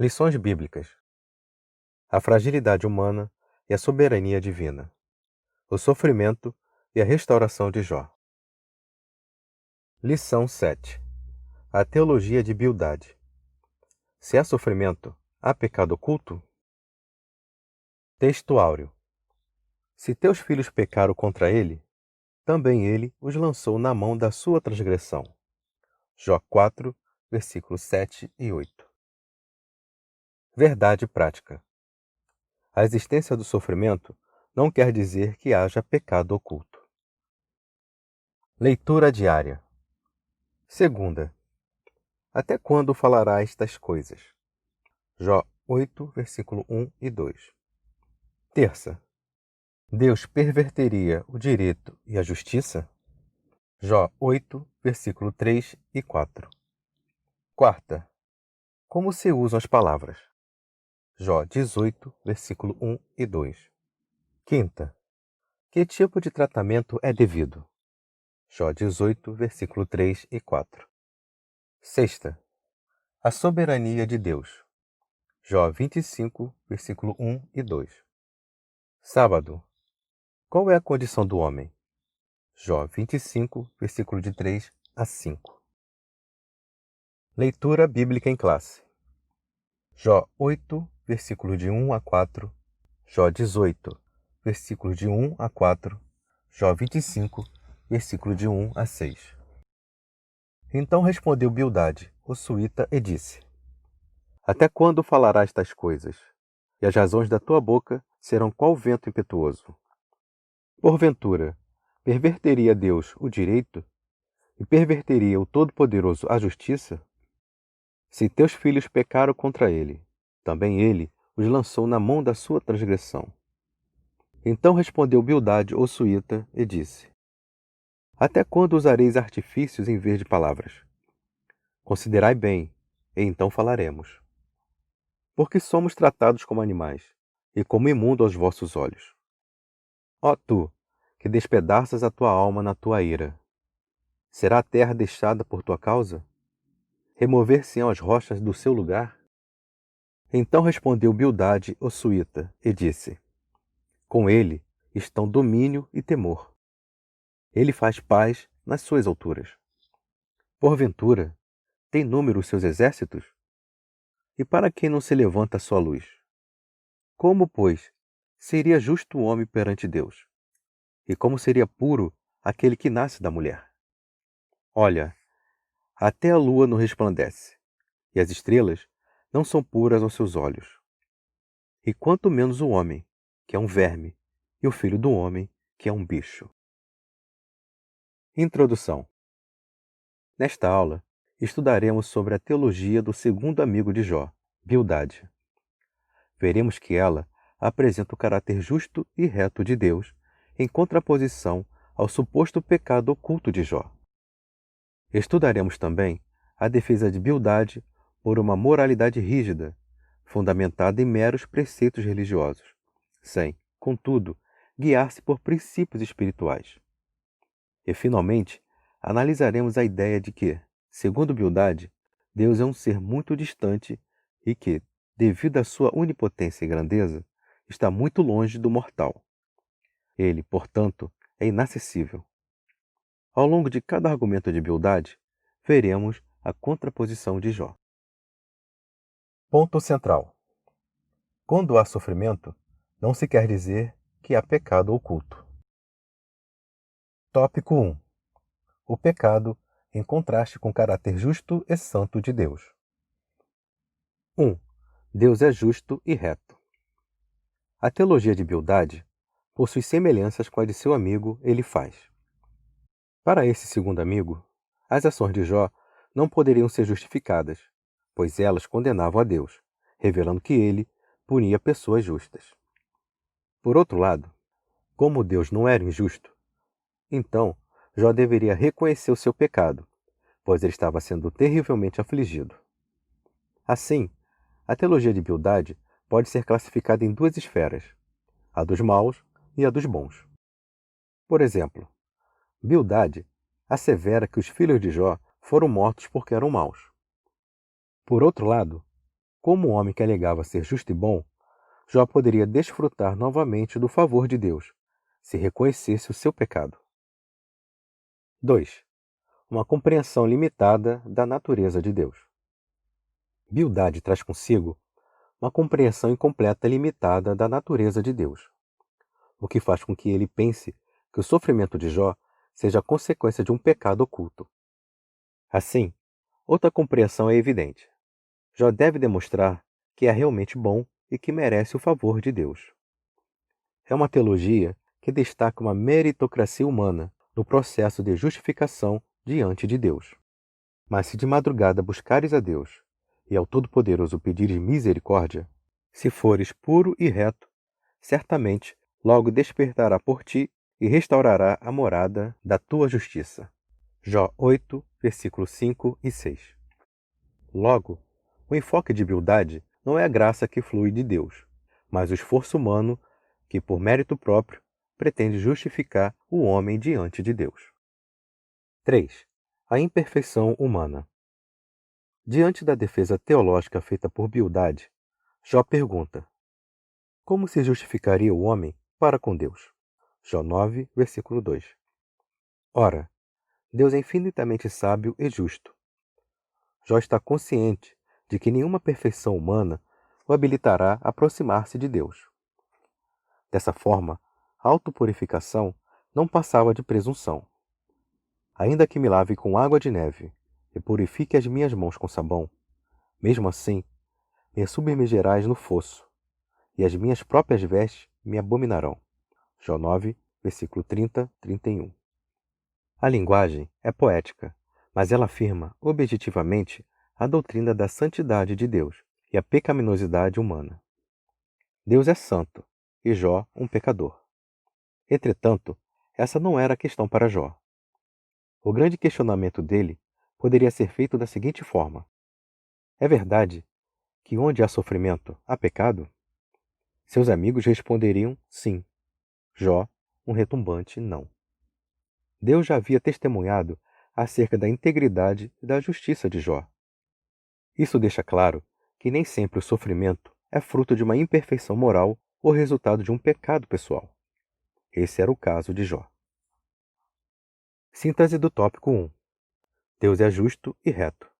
Lições bíblicas: a fragilidade humana e a soberania divina, o sofrimento e a restauração de Jó. Lição 7: a teologia de Bildade. Se há sofrimento, há pecado oculto? Texto áureo: se teus filhos pecaram contra ele, também ele os lançou na mão da sua transgressão. Jó 4, versículos 7 e 8. Verdade prática: a existência do sofrimento não quer dizer que haja pecado oculto. Leitura diária. Segunda: até quando falarás estas coisas? Jó 8, versículo 1 e 2. Terça: Deus perverteria o direito e a justiça? Jó 8, versículo 3 e 4. Quarta: como se usam as palavras? Jó 18, versículo 1 e 2. Quinta: que tipo de tratamento é devido? Jó 18, versículo 3 e 4. Sexta: a soberania de Deus. Jó 25, versículo 1 e 2. Sábado: qual é a condição do homem? Jó 25, versículo de 3 a 5. Leitura bíblica em classe. Jó 8, versículo de 1 a 4. Jó 18, versículo de 1 a 4. Jó 25, versículo de 1 a 6. Então respondeu Bildade, o suíta, e disse: até quando falarás tais coisas? E as razões da tua boca serão qual vento impetuoso? Porventura, perverteria Deus o direito? E perverteria o Todo-Poderoso a justiça? Se teus filhos pecaram contra ele, também ele os lançou na mão da sua transgressão. Então respondeu Bildade, o suíta, e disse: até quando usareis artifícios em vez de palavras? Considerai bem, e então falaremos. Porque somos tratados como animais, e como imundo aos vossos olhos. Ó tu, que despedaças a tua alma na tua ira, será a terra deixada por tua causa? Remover-se-ão as rochas do seu lugar? Então respondeu Bildade, o suíta, e disse: com ele estão domínio e temor. Ele faz paz nas suas alturas. Porventura, tem número os seus exércitos? E para quem não se levanta a sua luz? Como, pois, seria justo o homem perante Deus? E como seria puro aquele que nasce da mulher? Olha, até a lua não resplandece, e as estrelas não são puras aos seus olhos. E quanto menos o homem, que é um verme, e o filho do homem, que é um bicho. Introdução. Nesta aula, estudaremos sobre a teologia do segundo amigo de Jó, Bildade. Veremos que ela apresenta o caráter justo e reto de Deus, em contraposição ao suposto pecado oculto de Jó. Estudaremos também a defesa de Bildade por uma moralidade rígida, fundamentada em meros preceitos religiosos, sem, contudo, guiar-se por princípios espirituais. E, finalmente, analisaremos a ideia de que, segundo Bildade, Deus é um ser muito distante e que, devido à sua onipotência e grandeza, está muito longe do mortal. Ele, portanto, é inacessível. Ao longo de cada argumento de Bildade, veremos a contraposição de Jó. Ponto central. Quando há sofrimento, não se quer dizer que há pecado oculto. Tópico 1. O pecado em contraste com o caráter justo e santo de Deus. 1. Deus é justo e reto. A teologia de Bildade possui semelhanças com a de seu amigo Elifaz. Para esse segundo amigo, as ações de Jó não poderiam ser justificadas, pois elas condenavam a Deus, revelando que ele punia pessoas justas. Por outro lado, como Deus não era injusto, então Jó deveria reconhecer o seu pecado, pois ele estava sendo terrivelmente afligido. Assim, a teologia de Bildade pode ser classificada em duas esferas, a dos maus e a dos bons. Por exemplo, Bildade assevera que os filhos de Jó foram mortos porque eram maus. Por outro lado, Como o homem que alegava ser justo e bom, Jó poderia desfrutar novamente do favor de Deus, se reconhecesse o seu pecado. 2. Uma compreensão limitada da natureza de Deus. Bildade traz consigo uma compreensão incompleta e limitada da natureza de Deus, o que faz com que ele pense que o sofrimento de Jó seja consequência de um pecado oculto. Assim, outra compreensão é evidente. Jó deve demonstrar que é realmente bom e que merece o favor de Deus. É uma teologia que destaca uma meritocracia humana no processo de justificação diante de Deus. Mas se de madrugada buscares a Deus e ao Todo-Poderoso pedires misericórdia, se fores puro e reto, certamente logo despertará por ti e restaurará a morada da tua justiça. Jó 8, versículos 5 e 6. Logo, o enfoque de Bildade não é a graça que flui de Deus, mas o esforço humano que, por mérito próprio, pretende justificar o homem diante de Deus. 3. A imperfeição humana. Diante da defesa teológica feita por Bildade, Jó pergunta: como se justificaria o homem para com Deus? Jó 9, versículo 2. Ora, Deus é infinitamente sábio e justo. Jó está consciente de que nenhuma perfeição humana o habilitará a aproximar-se de Deus. Dessa forma, a autopurificação não passava de presunção. Ainda que me lave com água de neve e purifique as minhas mãos com sabão, mesmo assim, me submergerás no fosso, e as minhas próprias vestes me abominarão. Jó 9, versículo 30-31. A linguagem é poética, mas ela afirma objetivamente a doutrina da santidade de Deus e a pecaminosidade humana. Deus é santo e Jó um pecador. Entretanto, essa não era a questão para Jó. O grande questionamento dele poderia ser feito da seguinte forma: é verdade que onde há sofrimento, há pecado? Seus amigos responderiam sim. Jó, um retumbante não. Deus já havia testemunhado acerca da integridade e da justiça de Jó. Isso deixa claro que nem sempre o sofrimento é fruto de uma imperfeição moral ou resultado de um pecado pessoal. Esse era o caso de Jó. Síntese do tópico 1. Deus é justo e reto.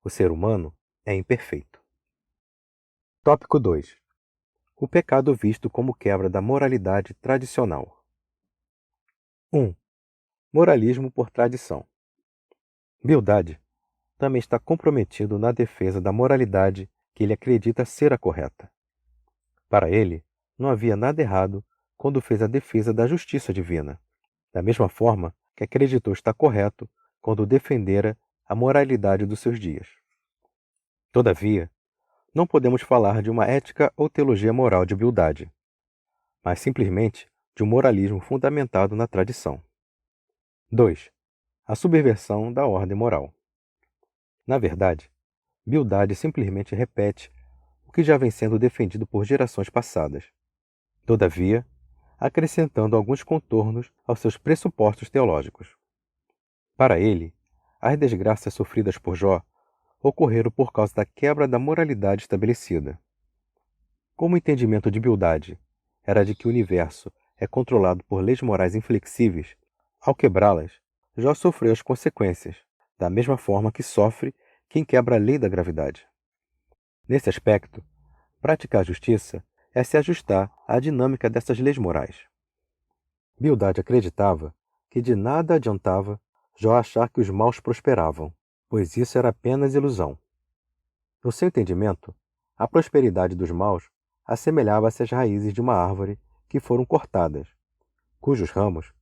O ser humano é imperfeito. Tópico 2. O pecado visto como quebra da moralidade tradicional. 1. Moralismo por tradição. Bildade também está comprometido na defesa da moralidade que ele acredita ser a correta. Para ele, não havia nada errado quando fez a defesa da justiça divina, da mesma forma que acreditou estar correto quando defendera a moralidade dos seus dias. Todavia, não podemos falar de uma ética ou teologia moral de Bildade, mas simplesmente de um moralismo fundamentado na tradição. 2. A subversão da ordem moral. Na verdade, Bildade simplesmente repete o que já vem sendo defendido por gerações passadas. Todavia, acrescentando alguns contornos aos seus pressupostos teológicos. Para ele, as desgraças sofridas por Jó ocorreram por causa da quebra da moralidade estabelecida. Como o entendimento de Bildade era de que o universo é controlado por leis morais inflexíveis, ao quebrá-las, Jó sofreu as consequências, da mesma forma que sofre quem quebra a lei da gravidade. Nesse aspecto, praticar a justiça é se ajustar à dinâmica dessas leis morais. Bildade acreditava que de nada adiantava Jó achar que os maus prosperavam, pois isso era apenas ilusão. No seu entendimento, a prosperidade dos maus assemelhava-se às raízes de uma árvore que foram cortadas, cujos ramos,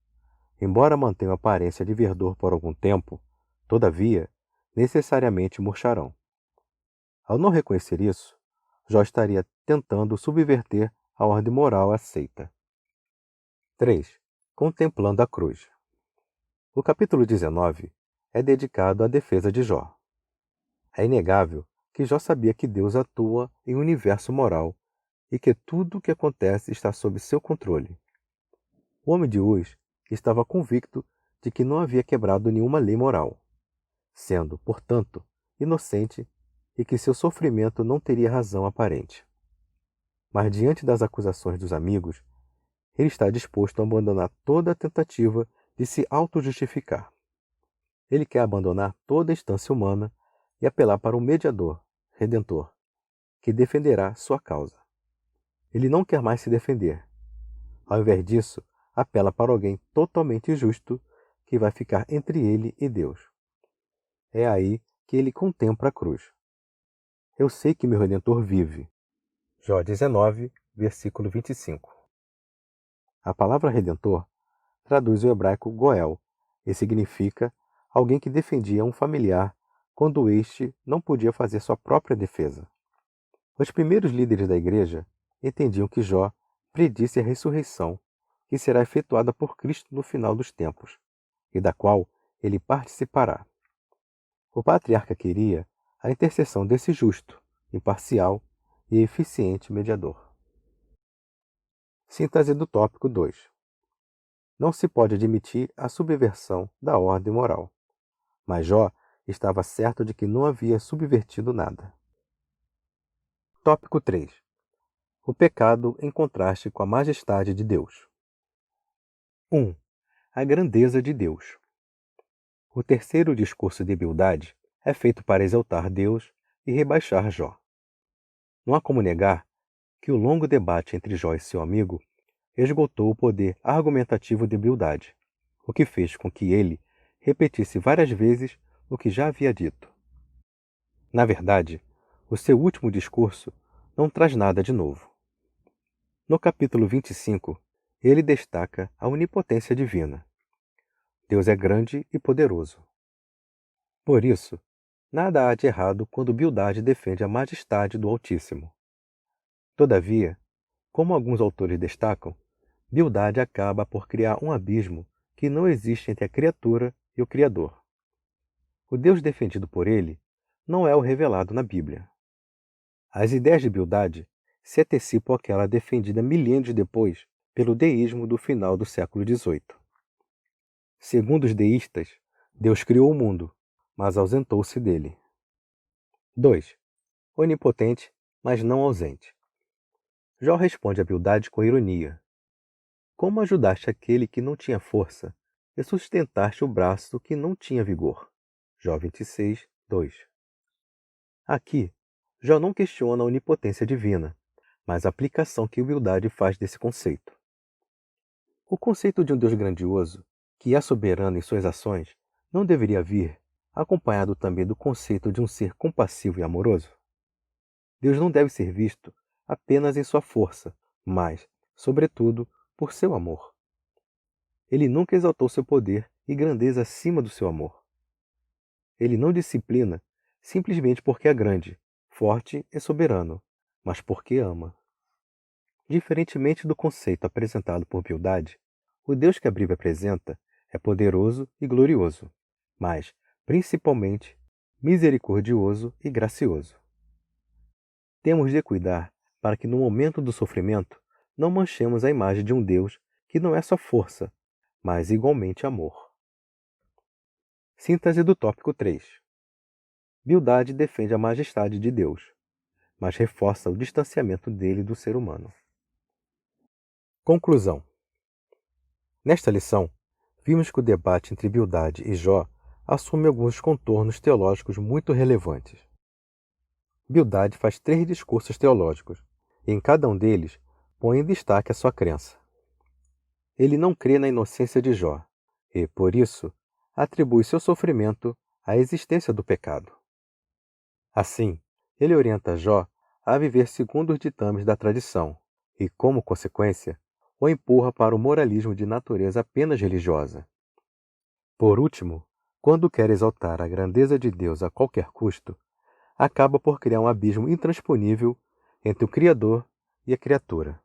embora mantenham aparência de verdor por algum tempo, todavia, necessariamente murcharão. Ao não reconhecer isso, Jó estaria tentando subverter a ordem moral aceita. 3. Contemplando a cruz. O capítulo 19 é dedicado à defesa de Jó. É inegável que Jó sabia que Deus atua em um universo moral e que tudo o que acontece está sob seu controle. O homem de Uz estava convicto de que não havia quebrado nenhuma lei moral, sendo, portanto, inocente e que seu sofrimento não teria razão aparente. Mas diante das acusações dos amigos, ele está disposto a abandonar toda a tentativa de se auto-justificar. Ele quer abandonar toda a instância humana e apelar para o mediador, redentor, que defenderá sua causa. Ele não quer mais se defender. Ao invés disso, apela para alguém totalmente justo que vai ficar entre ele e Deus. É aí que ele contempla a cruz. Eu sei que meu Redentor vive. Jó 19, versículo 25. A palavra Redentor traduz o hebraico Goel e significa alguém que defendia um familiar quando este não podia fazer sua própria defesa. Os primeiros líderes da igreja entendiam que Jó predisse a ressurreição que será efetuada por Cristo no final dos tempos, e da qual ele participará. O patriarca queria a intercessão desse justo, imparcial e eficiente mediador. Síntese do tópico 2. Não se pode admitir a subversão da ordem moral, mas Jó estava certo de que não havia subvertido nada. Tópico 3. O pecado em contraste com a majestade de Deus. 1. A grandeza de Deus. O terceiro discurso de Bildade é feito para exaltar Deus e rebaixar Jó. Não há como negar que o longo debate entre Jó e seu amigo esgotou o poder argumentativo de Bildade, o que fez com que ele repetisse várias vezes o que já havia dito. Na verdade, o seu último discurso não traz nada de novo. No capítulo 25, ele destaca a onipotência divina. Deus é grande e poderoso. Por isso, nada há de errado quando Bildade defende a majestade do Altíssimo. Todavia, como alguns autores destacam, Bildade acaba por criar um abismo que não existe entre a criatura e o Criador. O Deus defendido por ele não é o revelado na Bíblia. As ideias de Bildade se antecipam àquela defendida milênios depois pelo deísmo do final do século XVIII. Segundo os deístas, Deus criou o mundo, mas ausentou-se dele. 2. Onipotente, mas não ausente. Jó responde a Bildade com ironia. Como ajudaste aquele que não tinha força e sustentaste o braço que não tinha vigor? Jó 26, 2. Aqui, Jó não questiona a onipotência divina, mas a aplicação que Bildade faz desse conceito. O conceito de um Deus grandioso, que é soberano em suas ações, não deveria vir acompanhado também do conceito de um ser compassivo e amoroso? Deus não deve ser visto apenas em sua força, mas, sobretudo, por seu amor. Ele nunca exaltou seu poder e grandeza acima do seu amor. Ele não disciplina simplesmente porque é grande, forte e soberano, mas porque ama. Diferentemente do conceito apresentado por Bildade, o Deus que a Bíblia apresenta é poderoso e glorioso, mas, principalmente, misericordioso e gracioso. Temos de cuidar para que no momento do sofrimento não manchemos a imagem de um Deus que não é só força, mas igualmente amor. Síntese do tópico 3. Bildade defende a majestade de Deus, mas reforça o distanciamento dele do ser humano. Conclusão. Nesta lição, vimos que o debate entre Bildade e Jó assume alguns contornos teológicos muito relevantes. Bildade faz 3 discursos teológicos, e em cada um deles põe em destaque a sua crença. Ele não crê na inocência de Jó, e, por isso, atribui seu sofrimento à existência do pecado. Assim, ele orienta Jó a viver segundo os ditames da tradição, e, como consequência, o empurra para o moralismo de natureza apenas religiosa. Por último, quando quer exaltar a grandeza de Deus a qualquer custo, acaba por criar um abismo intransponível entre o Criador e a criatura.